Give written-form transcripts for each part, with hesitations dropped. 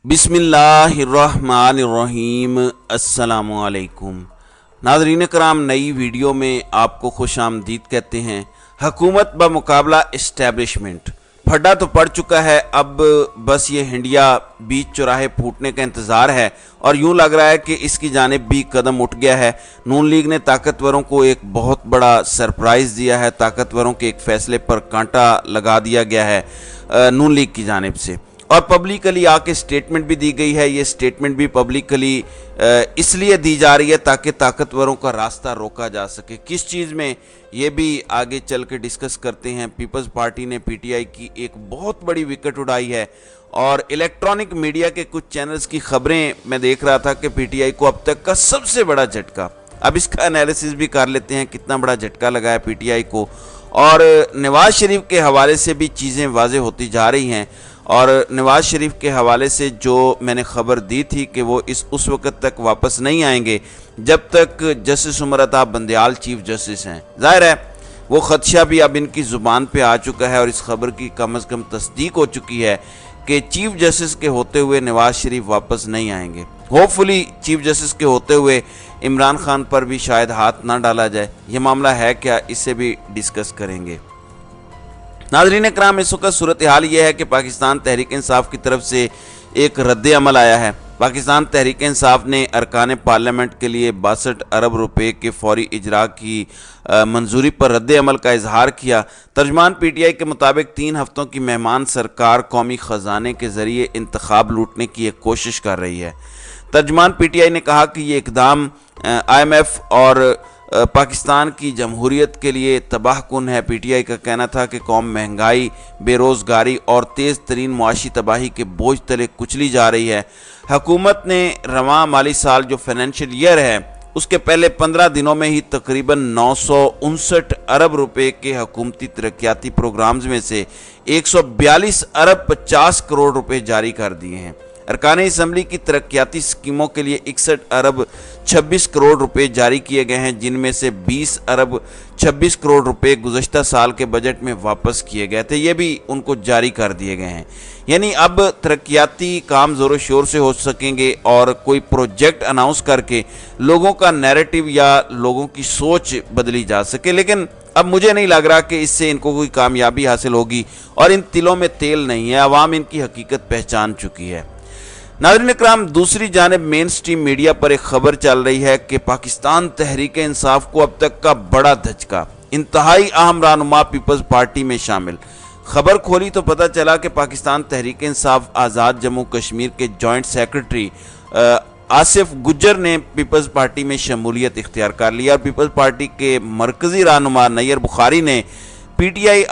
बिस्मिल्लाहिर्रहमानिर्रहीम। अस्सलामुअलैकुम नाज़रीन कराम, नई वीडियो में आपको खुश आमदीद कहते हैं। हुकूमत ब मुकाबला इस्टेब्लिशमेंट फड्डा तो पड़ चुका है, अब बस ये हिंडिया बीच चौराहे फूटने का इंतज़ार है और यूं लग रहा है कि इसकी जानिब भी कदम उठ गया है। नून लीग ने ताकतवरों को एक बहुत बड़ा सरप्राइज़ दिया है। ताकतवरों के एक फ़ैसले पर कांटा लगा दिया गया है नून लीग की जानिब से, और पब्लिकली आके स्टेटमेंट भी दी गई है। ये स्टेटमेंट भी पब्लिकली इसलिए दी जा रही है ताकि ताकतवरों का रास्ता रोका जा सके। किस चीज़ में, ये भी आगे चल के डिस्कस करते हैं। पीपल्स पार्टी ने पीटीआई की एक बहुत बड़ी विकेट उड़ाई है और इलेक्ट्रॉनिक मीडिया के कुछ चैनल्स की खबरें मैं देख रहा था कि पीटीआई को अब तक का सबसे बड़ा झटका। अब इसका एनालिसिस भी कर लेते हैं, कितना बड़ा झटका लगा है पीटीआई को। और नवाज शरीफ के हवाले से भी चीज़ें वाज़ेह होती जा रही हैं। और नवाज शरीफ के हवाले से जो मैंने खबर दी थी कि वो उस वक्त तक वापस नहीं आएंगे जब तक justice Umar Ata Bandial chief justice हैं। ज़ाहिर है वो खदशा भी अब इनकी ज़ुबान पे आ चुका है और इस खबर की कम अज़ कम तस्दीक हो चुकी है कि चीफ जस्टिस के होते हुए नवाज शरीफ वापस नहीं आएंगे। होपफुली चीफ जस्टिस के होते हुए इमरान खान पर भी शायद हाथ ना डाला जाए। ये मामला है क्या, इससे भी डिस्कस करेंगे। नाज़रीन कराम, इस वक्त सूरत हाल ये है कि पाकिस्तान तहरीक इंसाफ की तरफ से एक रद्द अमल आया है। पाकिस्तान तहरीक इंसाफ ने अरकान पार्लियामेंट के लिए 62 अरब रुपए के फौरी इजरा की मंजूरी पर रद्द अमल का इजहार किया। तर्जमान पीटीआई के मुताबिक 3 हफ्तों की मेहमान सरकार कौमी ख़जाने के ज़रिए इंतखाब लूटने की एक कोशिश कर रही है। तर्जमान पीटीआई ने कहा कि ये इकदाम IMF और पाकिस्तान की जमहूरियत के लिए तबाहकुन है। पीटीआई का कहना था कि कौम महंगाई, बेरोज़गारी और तेज़ तरीन मुआशी तबाही के बोझ तले कुचली जा रही है। हुकूमत ने रवां माली साल जो फाइनेंशियल ईयर है उसके पहले 15 दिनों में ही तकरीबन 959 अरब रुपए के हुकूमती तरक्याती प्रोग्राम्स में से 142 अरब 50 करोड़ रुपए जारी कर दिए हैं। अरकान असम्बली की तरक्याती स्कीमों के लिए 61 अरब 26 करोड़ रुपए जारी किए गए हैं, जिनमें से 20 अरब 26 करोड़ रुपए गुज़श्ता साल के बजट में वापस किए गए थे। ये भी उनको जारी कर दिए गए हैं। यानी अब तरक्याती काम ज़ोरों शोर से हो सकेंगे और कोई प्रोजेक्ट अनाउंस करके लोगों का नैरेटिव या लोगों की सोच बदली जा सके। लेकिन अब मुझे नहीं लग रहा कि इससे इनको कोई कामयाबी हासिल होगी और इन तिलों में तेल नहीं है। अवाम इनकी हकीकत पहचान चुकी है। नाज़रीन कराम, दूसरी जानिब मेन स्ट्रीम मीडिया पर एक खबर चल रही है कि पाकिस्तान तहरीक इंसाफ को अब तक का बड़ा धचका, इंतहाई अहम रहनुमा पीपल्स पार्टी में शामिल। खबर खोली तो पता चला कि पाकिस्तान तहरीक इंसाफ आज़ाद जम्मू कश्मीर के जॉइंट सेक्रेटरी आसिफ गुज्जर ने पीपल्स पार्टी में शमूलियत इख्तियार कर लिया। और पीपल्स पार्टी के मरकज़ी रहनुमा नैयर बुखारी ने पीटीआई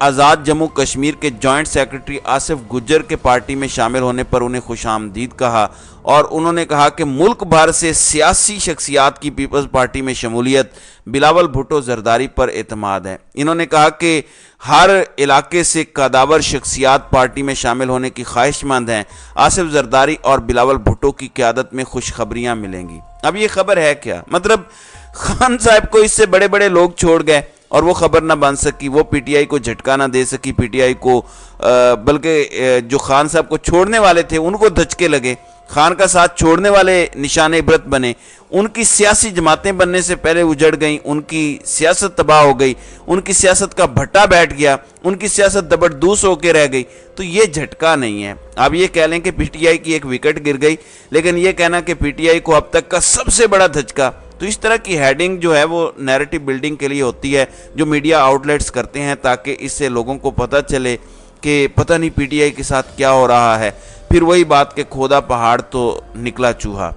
आज़ाद जम्मू कश्मीर के जॉइंट सेक्रेटरी आसिफ गुज्जर के पार्टी में शामिल होने पर उन्हें खुश आमदीद कहा और उन्होंने कहा कि मुल्क भर से सियासी शख्सियात की पीपल्स पार्टी में शमूलियत बिलावल भुट्टो जरदारी पर एतमाद है। इन्होंने कहा कि हर इलाके से कदावर शख्सियात पार्टी में शामिल होने की ख्वाहिशमंद हैं। आसिफ जरदारी और बिलावल भुट्टो की क़यादत में खुशखबरियाँ मिलेंगी। अब ये खबर है क्या, मतलब खान साहब को इससे बड़े बड़े लोग छोड़ गए और वो खबर ना बन सकी, वो पीटीआई को झटका ना दे सकी। पीटीआई को बल्कि जो खान साहब को छोड़ने वाले थे उनको धचके लगे, खान का साथ छोड़ने वाले निशान इबरत बने। उनकी सियासी जमातें बनने से पहले उजड़ गई, उनकी सियासत तबाह हो गई, उनकी सियासत का भट्टा बैठ गया, उनकी सियासत दबरदूस होकर रह गई। तो ये झटका नहीं है। आप ये कह लें कि पीटीआई की एक विकेट गिर गई, लेकिन ये कहना कि पीटीआई को अब तक का सबसे बड़ा धचका, तो इस तरह की हेडिंग जो है वो नैरेटिव बिल्डिंग के लिए होती है जो मीडिया आउटलेट्स करते हैं ताकि इससे लोगों को पता चले कि पता नहीं पीटीआई के साथ क्या हो रहा है। फिर वही बात के खोदा पहाड़ तो निकला चूहा।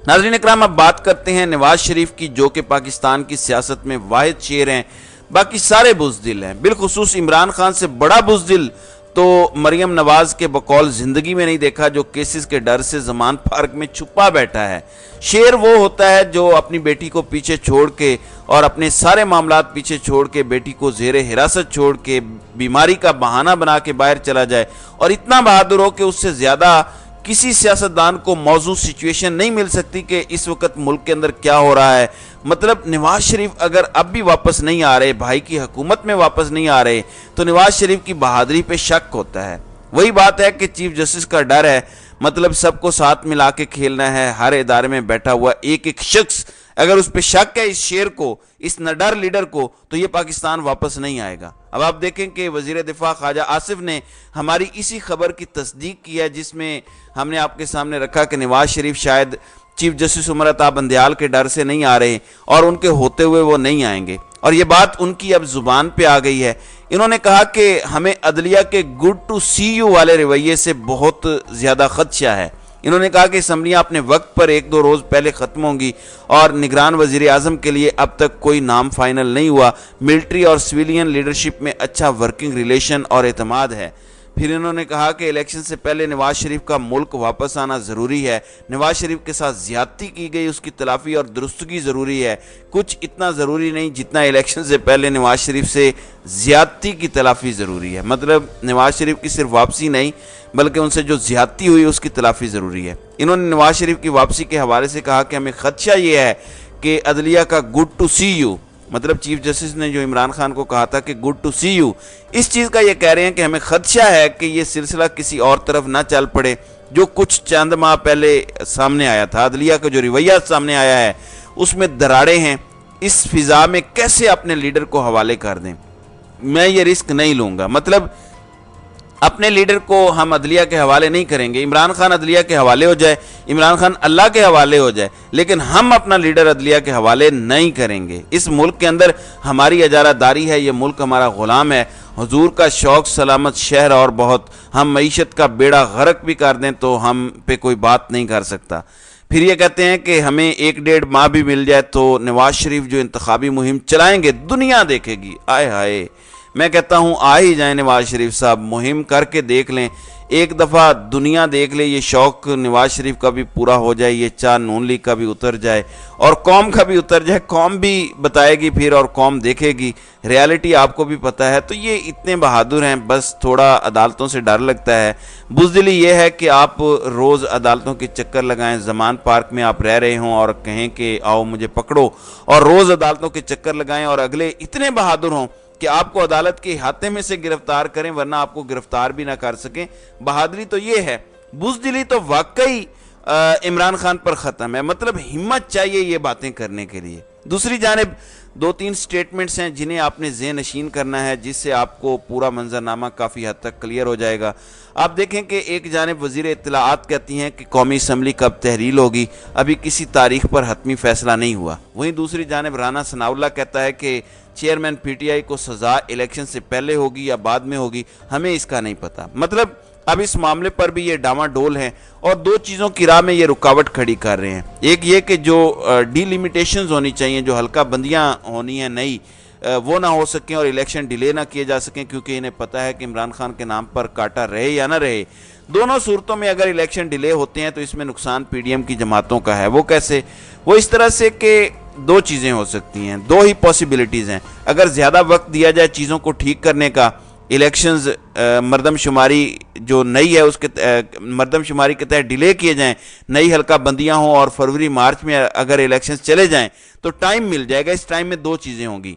नाज़रीन इकराम, अब बात करते हैं नवाज शरीफ की, जो कि पाकिस्तान की सियासत में वाहिद शेर हैं, बाकी सारे बुज़दिल हैं। बिलखुसूस इमरान खान से बड़ा बुज़दिल तो मरियम नवाज के बकौल ज़िंदगी में नहीं देखा, जो केसेस के डर से ज़मान पार्क में छुपा बैठा है। शेर वो होता है जो अपनी बेटी को पीछे छोड़ के और अपने सारे मामलात पीछे छोड़ के, बेटी को ज़ेरे हिरासत छोड़ के, बीमारी का बहाना बना के बाहर चला जाए और इतना बहादुर हो कि उससे ज़्यादा किसी सियासतदान को मौजूद सिचुएशन नहीं मिल सकती कि इस वक्त मुल्क के अंदर क्या हो रहा है। मतलब नवाज शरीफ अगर अब भी वापस नहीं आ रहे, भाई की हुकूमत में वापस नहीं आ रहे, तो नवाज शरीफ की बहादुरी पे शक होता है। وہی بات ہے کہ چیف جسٹس کا ڈر ہے، مطلب سب کو ساتھ ملا کے کھیلنا ہے، ہر ادارے میں بیٹھا ہوا ایک ایک شخص اگر اس پہ شک ہے، اس شیر کو، اس نڈر لیڈر کو، تو یہ پاکستان واپس نہیں آئے گا۔ اب آپ دیکھیں کہ وزیر دفاع خواجہ آصف نے ہماری اسی خبر کی تصدیق کی ہے جس میں ہم نے آپ کے سامنے رکھا کہ نواز شریف شاید چیف جسٹس عمر عطا بندیال کے ڈر سے نہیں آ رہے اور ان کے ہوتے ہوئے وہ نہیں آئیں گے، اور یہ بات ان کی اب زبان پہ آ گئی ہے۔ انہوں نے کہا کہ ہمیں عدلیہ کے گڈ ٹو سی یو والے رویے سے بہت زیادہ خدشہ ہے۔ انہوں نے کہا کہ اسمبلیاں اپنے وقت پر 1-2 روز پہلے ختم ہوں گی اور نگران وزیر اعظم کے لیے اب تک کوئی نام فائنل نہیں ہوا۔ ملٹری اور سویلین لیڈرشپ میں اچھا ورکنگ ریلیشن اور اعتماد ہے۔ پھر انہوں نے کہا کہ الیکشن سے پہلے نواز شریف کا ملک واپس آنا ضروری ہے، نواز شریف کے ساتھ زیادتی کی گئی اس کی تلافی اور درستگی ضروری ہے، کچھ اتنا ضروری نہیں جتنا الیکشن سے پہلے نواز شریف سے زیادتی کی تلافی ضروری ہے۔ مطلب نواز شریف کی صرف واپسی نہیں بلکہ ان سے جو زیادتی ہوئی اس کی تلافی ضروری ہے۔ انہوں نے نواز شریف کی واپسی کے حوالے سے کہا کہ ہمیں خدشہ یہ ہے کہ عدلیہ کا گڈ ٹو سی یو، مطلب چیف جسٹس نے جو عمران خان کو کہا تھا کہ گڈ ٹو سی یو، اس چیز کا یہ کہہ رہے ہیں کہ ہمیں خدشہ ہے کہ یہ سلسلہ کسی اور طرف نہ چل پڑے جو کچھ چند ماہ پہلے سامنے آیا تھا۔ عدلیہ کا جو رویہ سامنے آیا ہے اس میں دراڑیں ہیں، اس فضا میں کیسے اپنے لیڈر کو حوالے کر دیں، میں یہ رسک نہیں لوں گا۔ مطلب اپنے لیڈر کو ہم عدلیہ کے حوالے نہیں کریں گے، عمران خان عدلیہ کے حوالے ہو جائے، عمران خان اللہ کے حوالے ہو جائے، لیکن ہم اپنا لیڈر عدلیہ کے حوالے نہیں کریں گے۔ اس ملک کے اندر ہماری اجارہ داری ہے، یہ ملک ہمارا غلام ہے۔ حضور کا شوق سلامت شہر اور بہت، ہم معیشت کا بیڑا غرق بھی کر دیں تو ہم پہ کوئی بات نہیں کر سکتا۔ پھر یہ کہتے ہیں کہ ہمیں 1-1.5 ماہ بھی مل جائے تو نواز شریف جو انتخابی مہم چلائیں گے دنیا دیکھے گی۔ آئے ہائے، میں کہتا ہوں آ ہی جائیں نواز شریف صاحب، مہم کر کے دیکھ لیں، ایک دفعہ دنیا دیکھ لے، یہ شوق نواز شریف کا بھی پورا ہو جائے، یہ چاہ نون لیگ کا بھی اتر جائے اور قوم کا بھی اتر جائے، قوم بھی بتائے گی پھر اور قوم دیکھے گی، ریالٹی آپ کو بھی پتہ ہے۔ تو یہ اتنے بہادر ہیں، بس تھوڑا عدالتوں سے ڈر لگتا ہے۔ بزدلی یہ ہے کہ آپ روز عدالتوں کے چکر لگائیں، زمان پارک میں آپ رہ رہے ہوں اور کہیں کہ آؤ مجھے پکڑو، اور روز عدالتوں کے چکر لگائیں اور اگلے اتنے بہادر ہوں کہ آپ کو عدالت کے احاطے میں سے گرفتار کریں ورنہ آپ کو گرفتار بھی نہ کر سکیں۔ بہادری تو یہ ہے، بزدلی تو واقعی عمران خان پر ختم ہے۔ مطلب ہمت چاہیے یہ باتیں کرنے کے لیے۔ دوسری جانب 2-3 سٹیٹمنٹس ہیں جنہیں آپ نے ذہن نشین کرنا ہے، جس سے آپ کو پورا منظرنامہ کافی حد تک کلیئر ہو جائے گا۔ آپ دیکھیں کہ ایک جانب وزیر اطلاعات کہتی ہیں کہ قومی اسمبلی کب تحلیل ہوگی، ابھی کسی تاریخ پر حتمی فیصلہ نہیں ہوا۔ وہیں دوسری جانب رانا ثناءاللہ کہتا ہے کہ چیئرمین پی ٹی آئی کو سزا الیکشن سے پہلے ہوگی یا بعد میں ہوگی، ہمیں اس کا نہیں پتہ۔ مطلب اب اس معاملے پر بھی یہ ڈاما ڈول ہیں اور 2 چیزوں کی راہ میں یہ رکاوٹ کھڑی کر رہے ہیں۔ ایک یہ کہ جو ڈی لیمیٹیشنز ہونی چاہیے، جو حلقہ بندیاں ہونی ہیں نئی، وہ نہ ہو سکیں اور الیکشن ڈیلے نہ کیے جا سکیں، کیونکہ انہیں پتہ ہے کہ عمران خان کے نام پر کاٹا رہے یا نہ رہے، دونوں صورتوں میں اگر الیکشن ڈیلے ہوتے ہیں تو اس میں نقصان پی ڈی ایم کی جماعتوں کا ہے۔ وہ کیسے؟ وہ اس طرح سے کہ 2 چیزیں ہو سکتی ہیں، 2 ہی پاسبلٹیز ہیں۔ اگر زیادہ وقت دیا جائے چیزوں کو ٹھیک کرنے کا، الیکشنز مردم شماری جو نئی ہے اس کے مردم شماری کے تحت ڈیلے کیے جائیں، نئی حلقہ بندیاں ہوں اور فروری مارچ میں اگر الیکشنز چلے جائیں تو ٹائم مل جائے گا۔ اس ٹائم میں 2 چیزیں ہوں گی،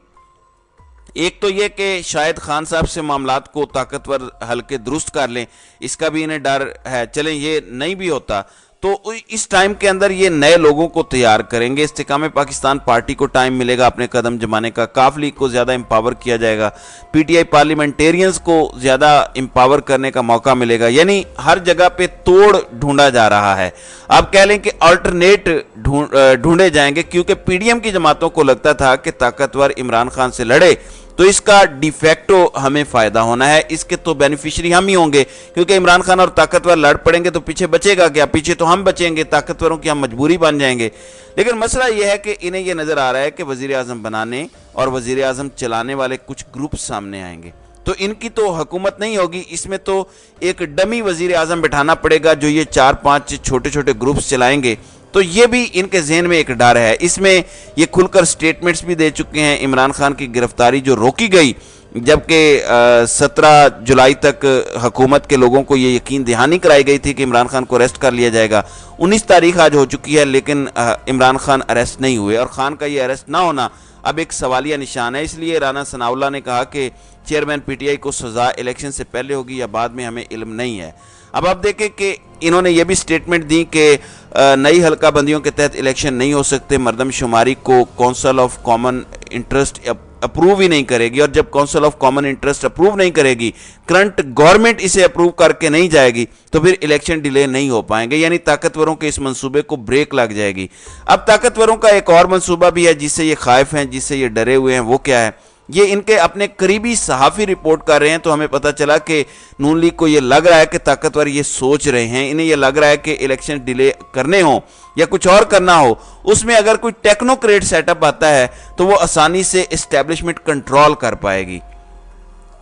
ایک تو یہ کہ شاید خان صاحب سے معاملات کو طاقتور حلقے درست کر لیں، اس کا بھی انہیں ڈر ہے۔ چلیں یہ نہیں بھی ہوتا تو اس ٹائم کے اندر یہ نئے لوگوں کو تیار کریں گے، استحکام پاکستان پارٹی کو ٹائم ملے گا اپنے قدم جمانے کا، کاف لیگ کو زیادہ امپاور کیا جائے گا، پی ٹی آئی پارلیمنٹیرینز کو زیادہ امپاور کرنے کا موقع ملے گا، یعنی ہر جگہ پہ توڑ ڈھونڈا جا رہا ہے۔ آپ کہہ لیں کہ آلٹرنیٹ ڈھونڈے جائیں گے، کیونکہ پی ڈی ایم کی جماعتوں کو لگتا تھا کہ طاقتور عمران خان سے لڑے تو اس کا ڈی فیکٹو ہمیں فائدہ ہونا ہے، اس کے تو بینیفیشری ہم ہی ہوں گے، کیونکہ عمران خان اور طاقتور لڑ پڑیں گے تو پیچھے بچے گا کیا؟ پیچھے تو ہم بچیں گے، طاقتوروں کی ہم مجبوری بن جائیں گے۔ لیکن مسئلہ یہ ہے کہ انہیں یہ نظر آ رہا ہے کہ وزیر اعظم بنانے اور وزیر اعظم چلانے والے کچھ گروپ سامنے آئیں گے تو ان کی تو حکومت نہیں ہوگی، اس میں تو ایک ڈمی وزیر اعظم بٹھانا پڑے گا جو یہ 4-5 چھوٹے چھوٹے گروپس چلائیں گے۔ تو یہ بھی ان کے ذہن میں ایک ڈر ہے۔ اس میں یہ کھل کر سٹیٹمنٹس بھی دے چکے ہیں، عمران خان کی گرفتاری جو روکی گئی، جبکہ 17 جولائی تک حکومت کے لوگوں کو یہ یقین دہانی کرائی گئی تھی کہ عمران خان کو اریسٹ کر لیا جائے گا۔ 19 تاریخ آج ہو چکی ہے لیکن عمران خان اریسٹ نہیں ہوئے، اور خان کا یہ اریسٹ نہ ہونا اب ایک سوالیہ نشان ہے۔ اس لیے رانا ثناءاللہ نے کہا کہ चेयरमैन पीटीआई को सज़ा इलेक्शन से पहले होगी या बाद में, हमें इल्म नहीं है। अब आप देखें कि इन्होंने ये भी स्टेटमेंट दी कि नई हल्का बंदियों के तहत इलेक्शन नहीं हो सकते, मरदमशुमारी को council of common interest approve ही नहीं करेगी, और जब council of common interest approve नहीं करेगी, करंट गवर्नमेंट इसे अप्रूव करके नहीं जाएगी, तो फिर इलेक्शन डिले नहीं हो पाएंगे, यानी ताकतवरों के इस मंसूबे को ब्रेक लग जाएगी। अब ताकतवरों का एक और मंसूबा भी है जिससे ये खाइफ हैं, जिससे ये डरे हुए हैं, वो क्या है? ये इनके अपने करीबी सहाफ़ी रिपोर्ट कर रहे हैं, तो हमें पता चला कि नून लीग को ये लग रहा है कि ताकतवर ये सोच रहे हैं, इन्हें ये लग रहा है कि इलेक्शन डिले करने हो या कुछ और करना हो, उसमें अगर कोई टेक्नोक्रेट सेटअप आता है तो वो आसानी से इस्टेब्लिशमेंट कंट्रोल कर पाएगी।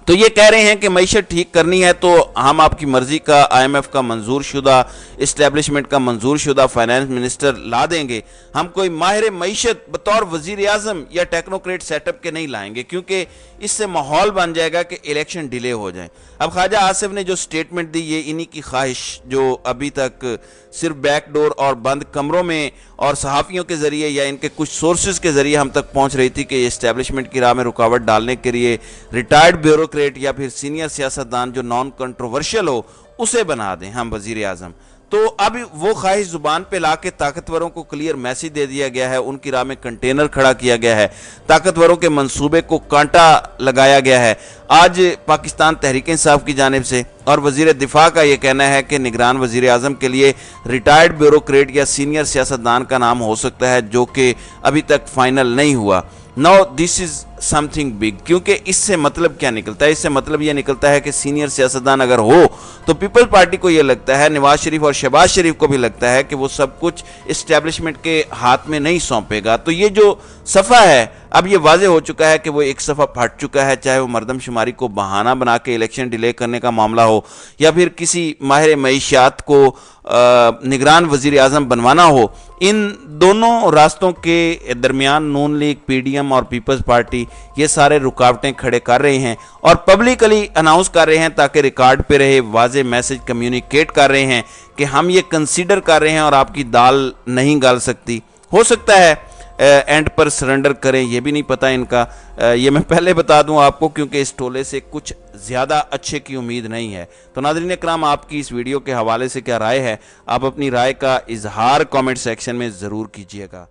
तो ये कह रहे हैं कि मईशत ठीक करनी है तो हम आपकी मर्जी का IMF का मंजूर शुदा, इस्टेब्लिशमेंट का मंजूर शुदा फाइनेंस मिनिस्टर ला देंगे, हम कोई माहिर मईशत बतौर वजीर आज़म या टेक्नोक्रेट सेटअप के नहीं लाएंगे, क्योंकि इससे माहौल बन जाएगा कि इलेक्शन डिले हो जाए। अब ख्वाजा आसिफ ने जो स्टेटमेंट दी, ये इन्हीं की ख्वाहिश जो अभी तक सिर्फ बैकडोर और बंद कमरों में और सहाफ़ियों के ज़रिए या इनके कुछ सोर्सेज के ज़रिए हम तक पहुंच रही थी कि इस्टेब्लिशमेंट की राह में रुकावट डालने के लिए रिटायर्ड ब्यूरोक्रेट या फिर सीनियर सियासतदान जो नॉन कंट्रोवर्शियल हो उसे बना दें हम वज़ीर आज़म। तो अब वो ख्वाहिश ज़ुबान पे ला के ताकतवरों को क्लियर मैसेज दे दिया गया है, उनकी राह में कंटेनर खड़ा किया गया है, ताकतवरों के मंसूबे को कांटा लगाया गया है। आज पाकिस्तान तहरीक इंसाफ की जानिब से और वज़ीर दिफा का ये कहना है कि निगरान वज़ीर आज़म के लिए रिटायर्ड ब्यूरोक्रेट या सीनियर सियासतदान का नाम हो सकता है, जो कि अभी तक फाइनल नहीं हुआ। Now this is something big, क्योंकि इससे मतलब क्या निकलता है? इससे मतलब ये निकलता है कि सीनियर सियासतदान अगर हो तो पीपल्स पार्टी को ये लगता है, नवाज शरीफ और शहबाज शरीफ को भी लगता है कि वो सब कुछ इस्टेब्लिशमेंट के हाथ में नहीं सौंपेगा। तो ये जो सफ़ा है अब ये वाज़े हो चुका है कि वो एक सफ़ा फट चुका है, चाहे वो मरदमशुमारी को बहाना बना के इलेक्शन डिले करने का मामला हो या फिर किसी माहिर मईशियात को निगरान वज़ीर आज़म बनवाना हो। इन दोनों रास्तों के दरमियान नून लीग, PDM और पीपल्स पार्टी ये सारे रुकावटें खड़े कर रहे हैं और पब्लिकली अनाउंस कर रहे हैं ताकि रिकॉर्ड पे रहे, वाज़े मैसेज कम्युनिकेट कर रहे हैं कि हम ये कंसीडर कर रहे हैं और आपकी दाल नहीं गल सकती। हो सकता है एंड पर सरेंडर करें, ये भी नहीं पता इनका। ये मैं पहले बता दूं आपको, क्योंकि इस टोले से कुछ ज़्यादा अच्छे की उम्मीद नहीं है। तो नाज़रीन इकराम, आपकी इस वीडियो के हवाले से क्या राय है? आप अपनी राय का इजहार कमेंट सेक्शन में ज़रूर कीजिएगा।